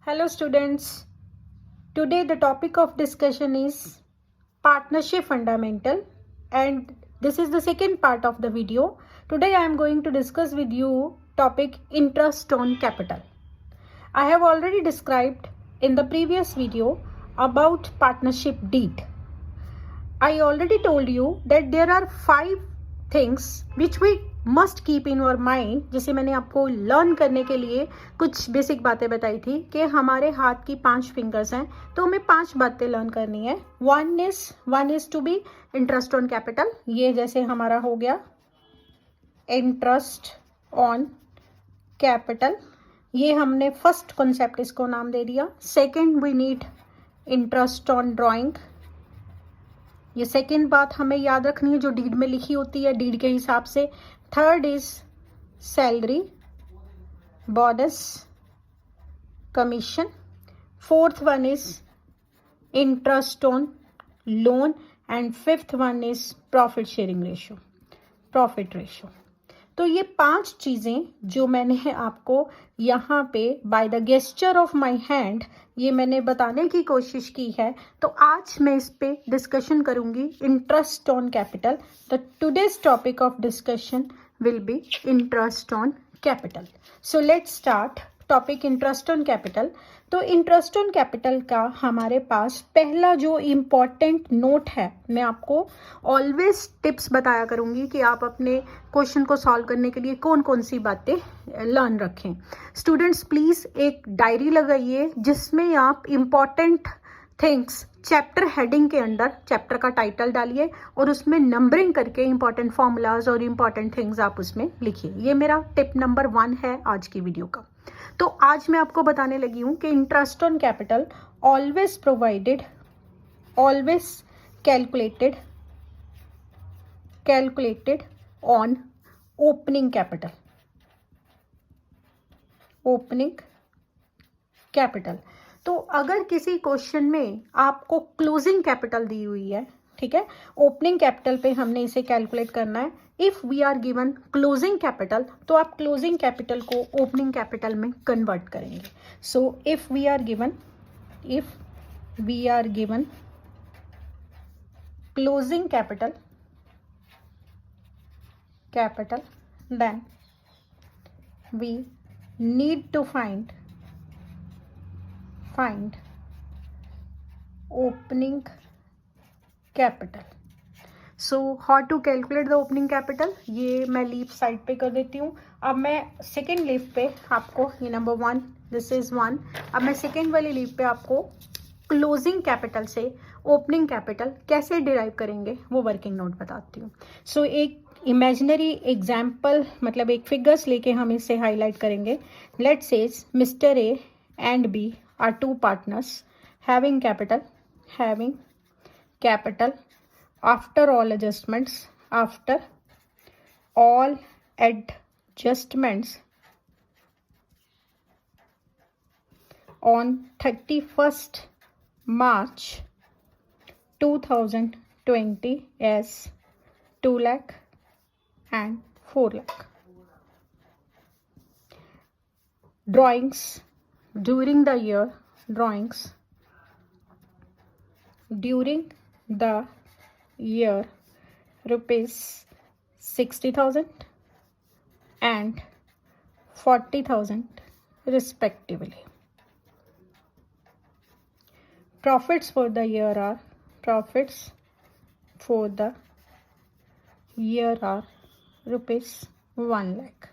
Hello students, today the topic of discussion is partnership fundamental and this is the second part of the video. Today I am going to discuss with you topic interest on capital. I have already described in the previous video about partnership deed. I already told you that there are 5 things which we must keep in your mind. जैसे मैंने आपको learn करने के लिए कुछ basic बातें बताई थी कि हमारे हाथ की 5 फिंगर्स हैं तो हमें 5 बातें लर्न करनी है. One is to be interest on capital. ये जैसे हमारा हो गया इंटरेस्ट ऑन कैपिटल, ये हमने फर्स्ट कॉन्सेप्ट इसको नाम दे दिया. Second we need interest on drawing. ये सेकेंड बात हमें याद रखनी है जो डीड में लिखी होती है डीड के हिसाब से. Third is salary, bonus, commission. Fourth one is interest on loan and fifth one is profit sharing ratio, profit ratio. तो ये 5 चीज़ें जो मैंने आपको यहाँ पे by the gesture of my hand ये मैंने बताने की कोशिश की है. तो आज मैं इस पे डिस्कशन करूँगी interest on capital. The today's topic of discussion will be interest on capital. So let's start topic interest on capital. तो इंटरेस्ट ऑन कैपिटल का हमारे पास पहला जो इम्पॉर्टेंट नोट है, मैं आपको ऑलवेज टिप्स बताया करूँगी कि आप अपने क्वेश्चन को सॉल्व करने के लिए कौन कौन सी बातें लर्न रखें. स्टूडेंट्स प्लीज़ एक डायरी लगाइए जिसमें आप इम्पॉर्टेंट थिंग्स चैप्टर हेडिंग के अंडर चैप्टर का टाइटल डालिए और उसमें नंबरिंग करके इंपॉर्टेंट फॉर्मूलाज और इंपॉर्टेंट थिंग्स आप उसमें लिखिए. ये मेरा टिप नंबर 1 है आज की वीडियो का. तो आज मैं आपको बताने लगी हूँ कि interest on capital always provided, always calculated on opening capital. Opening capital. तो अगर किसी क्वेश्चन में आपको क्लोजिंग कैपिटल दी हुई है, ठीक है, ओपनिंग कैपिटल पे हमने इसे कैलकुलेट करना है. If we are given closing capital तो आप क्लोजिंग कैपिटल को ओपनिंग कैपिटल में कन्वर्ट करेंगे. So if we are given closing capital then we need to find opening capital. So how to calculate the opening capital, ये मैं leaf side पे कर देती हूँ. अब मैं सेकेंड लीफ पे आपको ये नंबर 1, दिस इज 1. अब मैं सेकेंड वाली लीफ पे आपको क्लोजिंग कैपिटल से ओपनिंग कैपिटल कैसे डिराइव करेंगे वो वर्किंग नोट बताती हूँ. सो एक इमेजिनरी एग्जाम्पल मतलब एक फिगर्स लेके हम इसे हाईलाइट करेंगे. Let's says mister A and B are 2 partners having capital after all adjustments on 31st March 2020 as 2 lakh and 4 lakh. Drawings during the year rupees 60,000 and 40,000 respectively. Profits for the year are rupees 1 lakh.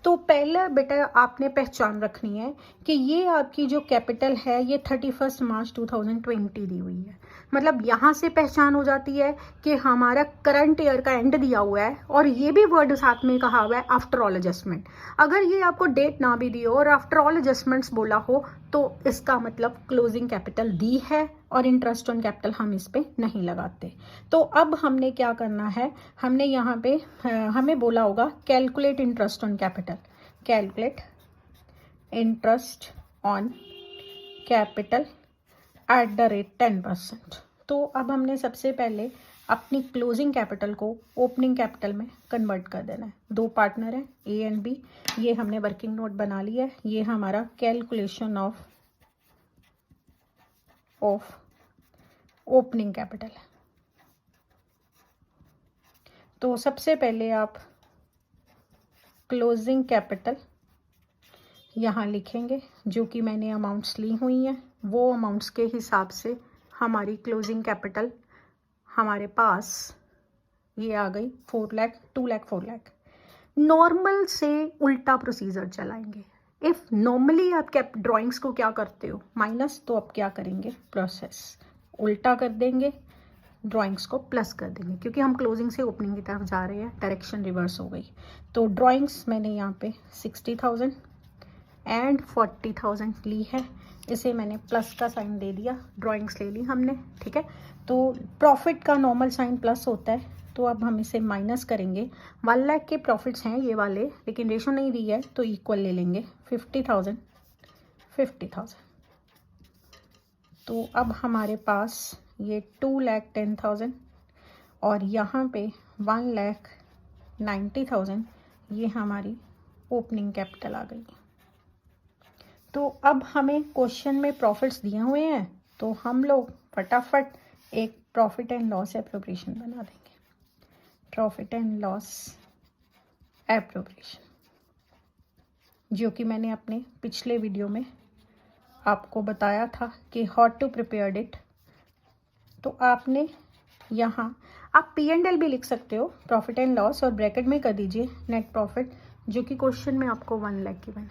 तो पहला बेटा आपने पहचान रखनी है कि ये आपकी जो कैपिटल है ये 31 मार्च 2020 दी हुई है. मतलब यहाँ से पहचान हो जाती है कि हमारा करंट ईयर का एंड दिया हुआ है और ये भी वर्ड साथ में कहा हुआ है आफ्टर ऑल एडजस्टमेंट. अगर ये आपको डेट ना भी दी हो और आफ्टर ऑल एडजस्टमेंट्स बोला हो तो इसका मतलब क्लोजिंग कैपिटल दी है और इंटरेस्ट ऑन कैपिटल हम इस पे नहीं लगाते. तो अब हमने क्या करना है, हमने यहाँ पे हमें बोला होगा calculate interest on capital, calculate interest on capital at the rate 10%. तो अब हमने सबसे पहले अपनी क्लोजिंग कैपिटल को ओपनिंग कैपिटल में कन्वर्ट कर देना है. 2 पार्टनर हैं ए एंड बी, ये हमने वर्किंग नोट बना लिया है. ये हमारा calculation of of opening capital. तो सबसे पहले आप क्लोजिंग कैपिटल यहाँ लिखेंगे, जो कि मैंने अमाउंट्स ली हुई हैं वो अमाउंट्स के हिसाब से हमारी क्लोजिंग कैपिटल हमारे पास ये आ गई 4 लाख, 2 लाख, 4 लाख। नॉर्मल से उल्टा प्रोसीजर चलाएंगे। इफ़ नॉर्मली आप कैप ड्राइंग्स को क्या करते हो माइनस, तो आप क्या करेंगे, प्रोसेस उल्टा कर देंगे, ड्राइंग्स को प्लस कर देंगे, क्योंकि हम क्लोजिंग से ओपनिंग की तरफ जा रहे हैं, डायरेक्शन रिवर्स हो गई। तो ड्राइंग्स मैंने यहाँ पे 60,000 एंड 40,000 ली है, इसे मैंने प्लस का साइन दे दिया, ड्राइंग्स ले ली हमने, ठीक है। तो प्रॉफिट का नॉर्मल साइन प्लस होता है, तो अब हम इसे माइनस करेंगे। 1 लाख के प्रॉफिट्स हैं ये वाले, लेकिन रेशो नहीं दी है तो इक्वल ले लेंगे, 50,000 50,000। तो अब हमारे पास ये 2,10,000 और यहाँ पे 1,90,000 ये हमारी ओपनिंग कैपिटल आ गई। तो अब हमें क्वेश्चन में प्रॉफिट्स दिए हुए हैं, तो हम लोग फटाफट एक प्रॉफिट एंड लॉस एप्रोप्रिएशन बना देंगे। प्रॉफिट एंड लॉस एप्रोप्रिएशन, जो कि मैंने अपने पिछले वीडियो में आपको बताया था कि हाउ टू प्रिपेयर इट। तो आपने यहाँ आप P&L भी लिख सकते हो, प्रॉफिट एंड लॉस, और ब्रैकेट में कर दीजिए नेट प्रॉफिट, जो कि क्वेश्चन में आपको 1 लाख की बना।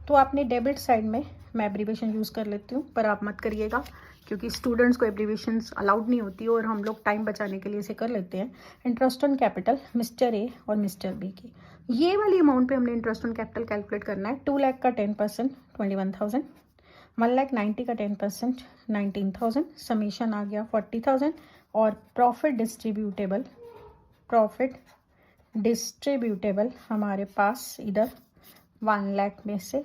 तो आपने डेबिट साइड में, मैं एब्रीवेशन यूज़ कर लेती हूँ, पर आप मत करिएगा क्योंकि स्टूडेंट्स को एब्रीवेशंस अलाउड नहीं होती और हम लोग टाइम बचाने के लिए इसे कर लेते हैं। Interest on capital mister A और मिस्टर बी की ये वाली अमाउंट पे हमने इंटरेस्ट ऑन कैपिटल कैलकुलेट करना है। 2 लाख का 10% 21,000, 1,90,000 का 10% 19,000, समीशन आ गया 40,000, और प्रॉफिट डिस्ट्रीब्यूटेबल हमारे पास इधर 1 लाख में से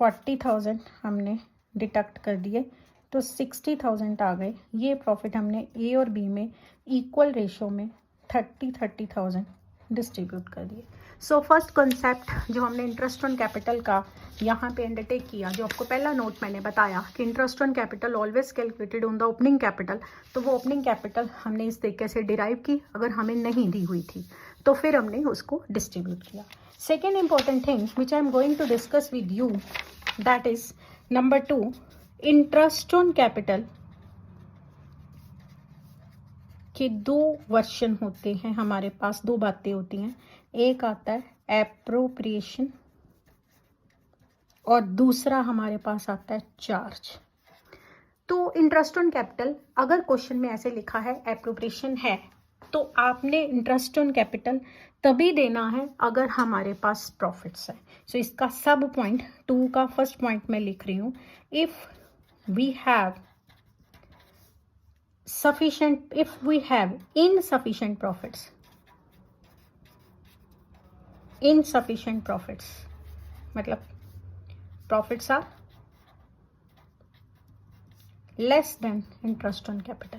40,000 हमने डिडक्ट कर दिए, तो 60,000 आ गए। ये प्रॉफिट हमने ए और बी में इक्वल रेशो में 30,000 डिस्ट्रीब्यूट कर दिए। सो फर्स्ट कॉन्सेप्ट जो हमने इंटरेस्ट ऑन कैपिटल का यहाँ पे अंडरटेक किया, जो आपको पहला नोट मैंने बताया कि interest on capital always calculated on the opening capital, तो वो ओपनिंग कैपिटल हमने इस तरीके से डिराइव की। अगर हमें नहीं दी हुई थी तो फिर हमने उसको डिस्ट्रीब्यूट किया। Second important thing which I am going to discuss with you, that is number 2, interest on capital के 2 वर्जन होते हैं हमारे पास, 2 बातें होती हैं। एक आता है एप्रोप्रिएशन और दूसरा हमारे पास आता है चार्ज। तो इंटरेस्ट ऑन कैपिटल अगर क्वेश्चन में ऐसे लिखा है एप्रोप्रिएशन है, तो आपने इंटरेस्ट ऑन कैपिटल तभी देना है अगर हमारे पास प्रॉफिट्स है। सो इसका सब पॉइंट 2 का फर्स्ट पॉइंट मैं लिख रही हूँ, if we have insufficient profits मतलब profits are less than interest on capital.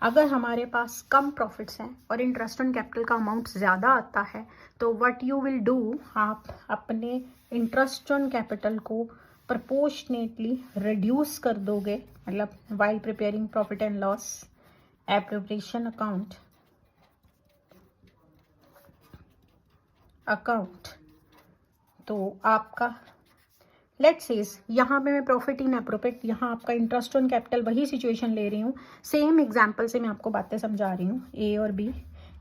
अगर हमारे पास कम प्रॉफिट्स हैं और इंटरेस्ट ऑन कैपिटल का अमाउंट ज़्यादा आता है, तो व्हाट यू विल डू, आप अपने इंटरेस्ट ऑन कैपिटल को प्रपोर्शनेटली रिड्यूस कर दोगे। मतलब while preparing profit and loss appropriation account, तो आपका लेट्स सेज यहाँ पे मैं प्रॉफिट इन एप्रोप्रिएट, यहाँ आपका इंटरेस्ट ऑन कैपिटल वही सिचुएशन ले रही हूँ, सेम एग्जांपल से मैं आपको बातें समझा रही हूँ। ए और बी,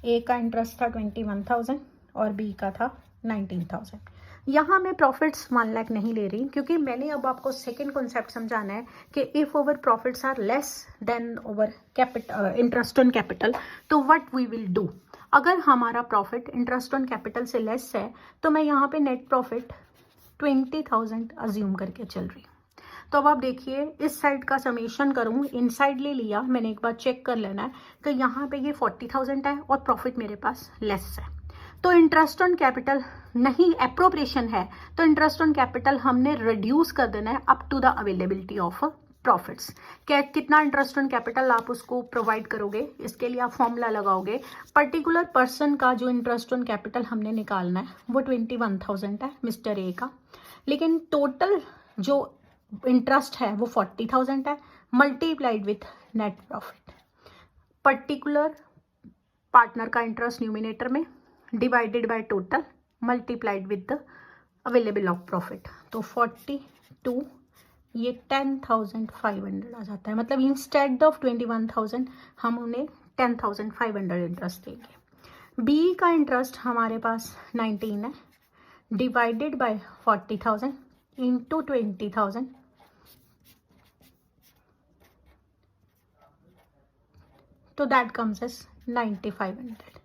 ए का इंटरेस्ट था 21,000 और बी का था 19,000। यहाँ मैं प्रॉफिट्स 1 लाख नहीं ले रही, क्योंकि मैंने अब आपको सेकेंड कॉन्सेप्ट समझाना है कि if our profits are less than our capital interest on capital, तो व्हाट वी विल डू। अगर हमारा प्रॉफिट इंटरेस्ट ऑन कैपिटल से लेस है, तो मैं यहाँ पे नेट प्रॉफिट 20,000 अज्यूम करके चल रही हूँ। तो अब आप देखिए, इस साइड का समेशन करूँ, इन साइड ले लिया मैंने, एक बार चेक कर लेना है कि यहाँ पे ये 40,000 है और प्रॉफिट मेरे पास लेस है। तो इंटरेस्ट ऑन कैपिटल नहीं, एप्रोप्रिएशन है, तो इंटरेस्ट ऑन कैपिटल हमने रिड्यूस कर देना है up to the availability of profits. कितना इंटरेस्ट ऑन कैपिटल आप उसको प्रोवाइड करोगे, इसके लिए आप फॉर्मूला लगाओगे। पर्टिकुलर पर्सन का जो इंटरेस्ट ऑन कैपिटल हमने निकालना है वो 21,000 है मिस्टर ए का, लेकिन टोटल जो इंटरेस्ट है वो 40,000 है, multiplied with net profit, particular partner का इंटरेस्ट न्यूमिनेटर में divided by total multiplied with the available of profit. तो 42 ये 10,500 आ जाता है, मतलब इंस्टेड ऑफ 21,000 हम उन्हें 10,500 इंटरेस्ट देंगे। बी का इंटरेस्ट हमारे पास 19 है, डिवाइडेड बाय 40,000 इंटू 20,000, तो दैट कम्स एज 9,500।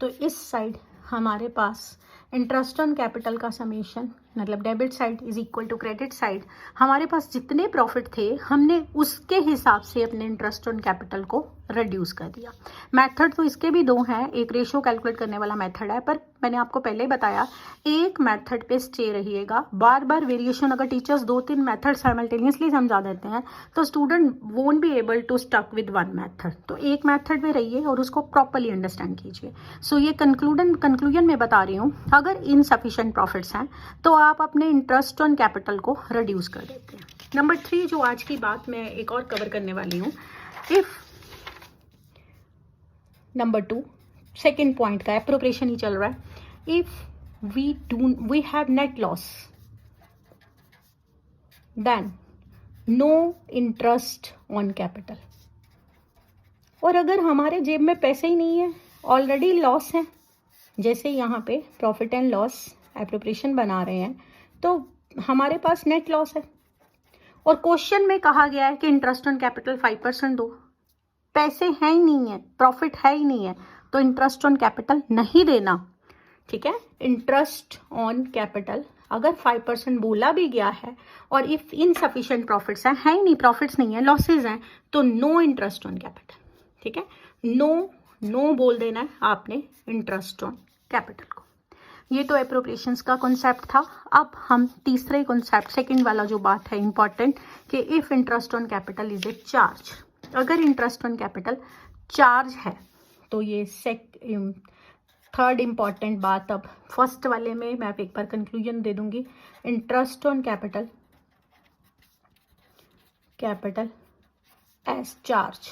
तो इस साइड हमारे पास इंटरेस्ट ऑन कैपिटल का समेशन, मतलब debit side is equal to credit side, हमारे पास जितने प्रॉफिट थे हमने उसके हिसाब से अपने इंटरेस्ट ऑन कैपिटल को रिड्यूस कर दिया। मेथड तो इसके भी दो हैं, एक रेशियो कैलकुलेट करने वाला मेथड है, पर मैंने आपको पहले ही बताया एक मेथड पे स्टे रहिएगा। बार बार वेरिएशन, अगर टीचर्स 2-3 मेथड साइमल्टेनियसली समझा देते हैं तो student won't be able to stuck with one method. तो एक मेथड पे रहिए और उसको प्रॉपरली अंडरस्टैंड कीजिए। सो ये कंक्लूजन में बता रही हूँ, अगर इनसफिशिएंट प्रॉफिट्स हैं तो आप अपने इंटरेस्ट ऑन कैपिटल को रिड्यूस कर देते हैं। नंबर 3 जो आज की बात मैं एक और कवर करने वाली हूँ, इफ नंबर 2 सेकेंड पॉइंट का एप्रोप्रिएशन ही चल रहा है, if we have net loss then no interest on capital. और अगर हमारे जेब में पैसे ही नहीं है, ऑलरेडी लॉस है, जैसे यहाँ पे प्रॉफिट एंड लॉस एप्रोप्रिएशन बना रहे हैं, तो हमारे पास नेट लॉस है और क्वेश्चन में कहा गया है कि इंटरेस्ट ऑन कैपिटल 5% दो, पैसे हैं ही नहीं है, प्रॉफिट है ही नहीं है, तो इंटरेस्ट ऑन कैपिटल नहीं देना। ठीक है, इंटरेस्ट ऑन कैपिटल अगर 5% बोला भी गया है और इफ इनसफिशिएंट प्रॉफिट्स हैं, है ही नहीं, प्रॉफिट्स नहीं है, लॉसेज हैं, तो नो इंटरेस्ट ऑन कैपिटल। ठीक है, नो बोल देना है आपने इंटरेस्ट ऑन कैपिटल को। ये तो एप्रोप्रिएशंस का कॉन्सेप्ट था। अब हम तीसरे कॉन्सेप्ट, सेकंड वाला जो बात है इंपॉर्टेंट, कि if interest on capital is a charge, अगर इंटरेस्ट ऑन कैपिटल चार्ज है तो ये थर्ड इंपॉर्टेंट बात। अब फर्स्ट वाले में मैं एक बार कंक्लूजन दे दूंगी, interest on capital as charge.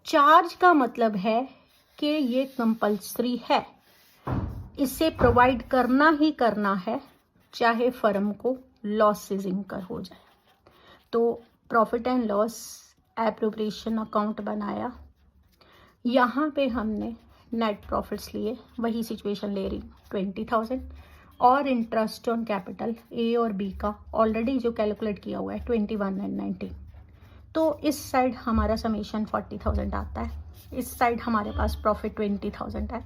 Charge का मतलब है कि ये कंपल्सरी है, इसे प्रोवाइड करना ही करना है, चाहे फर्म को लॉसेज इंकर हो जाए। तो profit and loss appropriation account बनाया, यहाँ पे हमने नेट प्रॉफिट्स लिए, वही सिचुएशन ले रही 20,000, और इंटरेस्ट ऑन कैपिटल ए और बी का ऑलरेडी जो कैलकुलेट किया हुआ है 21 एंड 19। तो इस साइड हमारा समेशन 40,000 आता है, इस साइड हमारे पास प्रॉफिट 20,000 है।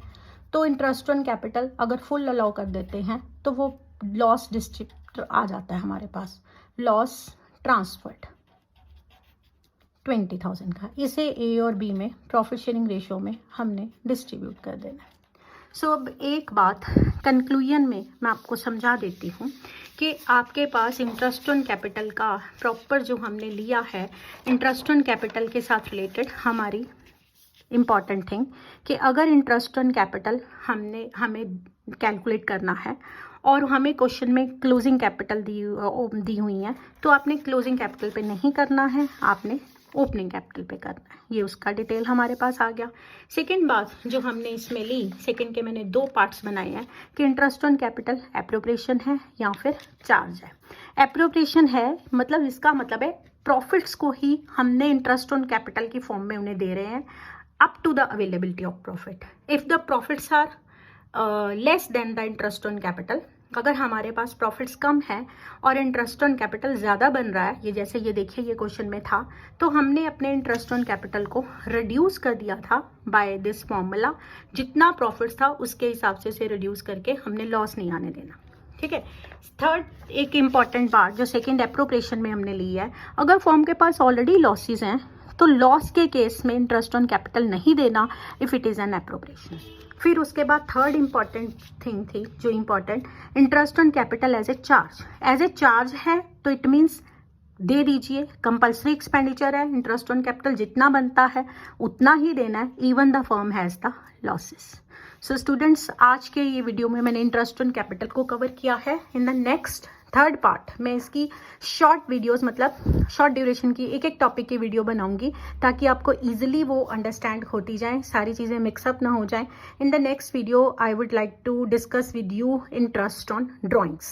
तो इंटरेस्ट ऑन कैपिटल अगर फुल अलाउ कर देते हैं तो वो लॉस डिस्ट्रीब्यूट आ जाता है हमारे पास, लॉस ट्रांसफर्ड 20,000 का, इसे ए और बी में प्रॉफिट शेयरिंग रेशियो में हमने डिस्ट्रीब्यूट कर देना है। सो अब एक बात कंक्लूजन में मैं आपको समझा देती हूँ कि आपके पास इंटरेस्ट ऑन कैपिटल का प्रॉपर जो हमने लिया है, इंटरेस्ट ऑन कैपिटल के साथ रिलेटेड हमारी इम्पॉर्टेंट थिंग कि अगर इंटरेस्ट ऑन कैपिटल हमें कैलकुलेट करना है और हमें क्वेश्चन में क्लोजिंग कैपिटल दी हुई है, तो आपने क्लोजिंग कैपिटल पे नहीं करना है, आपने ओपनिंग कैपिटल पे करना है। ये उसका डिटेल हमारे पास आ गया। सेकंड बात जो हमने इसमें ली, सेकंड के मैंने 2 पार्ट्स बनाए हैं कि इंटरेस्ट ऑन कैपिटल एप्रोप्रिएशन है या फिर चार्ज है। एप्रोप्रिएशन है मतलब इसका मतलब है प्रॉफिट्स को ही हमने इंटरेस्ट ऑन कैपिटल की फॉर्म में उन्हें दे रहे हैं up to the availability of profit. If the profits are less than the interest on capital, अगर हमारे पास प्रॉफिट्स कम है और इंटरेस्ट ऑन कैपिटल ज़्यादा बन रहा है, ये जैसे ये देखिए ये क्वेश्चन में था, तो हमने अपने इंटरेस्ट ऑन कैपिटल को रिड्यूस कर दिया था बाय दिस फॉर्मूला। जितना प्रॉफिट्स था उसके हिसाब से उसे रिड्यूस करके हमने लॉस नहीं आने देना। ठीक है, थर्ड एक इम्पॉर्टेंट बात जो सेकेंड एप्रोप्रिएशन में हमने ली है, अगर फॉर्म के पास ऑलरेडी लॉसेज हैं तो लॉस के केस में इंटरेस्ट ऑन कैपिटल नहीं देना if it is an appropriation. फिर उसके बाद थर्ड इंपॉर्टेंट थिंग थी जो important, interest on capital as a charge है, तो इट मीन्स दे दीजिए, कंपल्सरी एक्सपेंडिचर है, इंटरेस्ट ऑन कैपिटल जितना बनता है उतना ही देना है, even the firm has the losses. So students, आज के ये वीडियो में मैंने इंटरेस्ट ऑन कैपिटल को कवर किया है. In the next third part मैं इसकी शॉर्ट वीडियोस, मतलब शॉर्ट ड्यूरेशन की एक टॉपिक की वीडियो बनाऊंगी ताकि आपको इजीली वो अंडरस्टैंड होती जाएं, सारी चीज़ें मिक्सअप ना हो जाएं. In the next video I would like to discuss with you interest on drawings.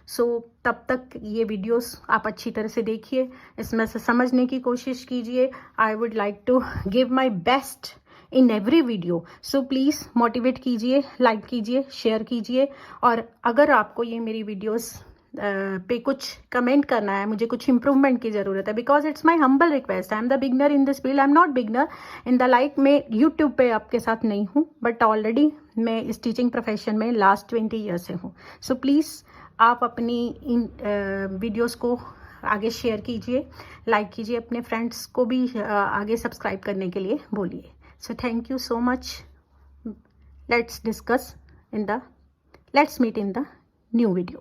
So तब तक ये वीडियोस आप अच्छी तरह से देखिए, इसमें से समझने की कोशिश कीजिए. I would like to give my best in every video. So please motivate कीजिए, लाइक कीजिए, शेयर कीजिए. और अगर आपको ये मेरी वीडियोस पे कुछ कमेंट करना है, मुझे कुछ इंप्रूवमेंट की ज़रूरत है, because it's my humble request. I am the beginner in this field. I am not beginner in the like मैं यूट्यूब पे आपके साथ नहीं हूँ, बट ऑलरेडी मैं इस टीचिंग प्रोफेशन में लास्ट 20 ईयर्स से हूँ. सो प्लीज़ आप अपनी इन वीडियोज़ को आगे शेयर कीजिए, लाइक कीजिए, अपने फ्रेंड्स को भी आगे सब्सक्राइब करने के लिए बोलिए. So thank you so much. Let's meet in the new video.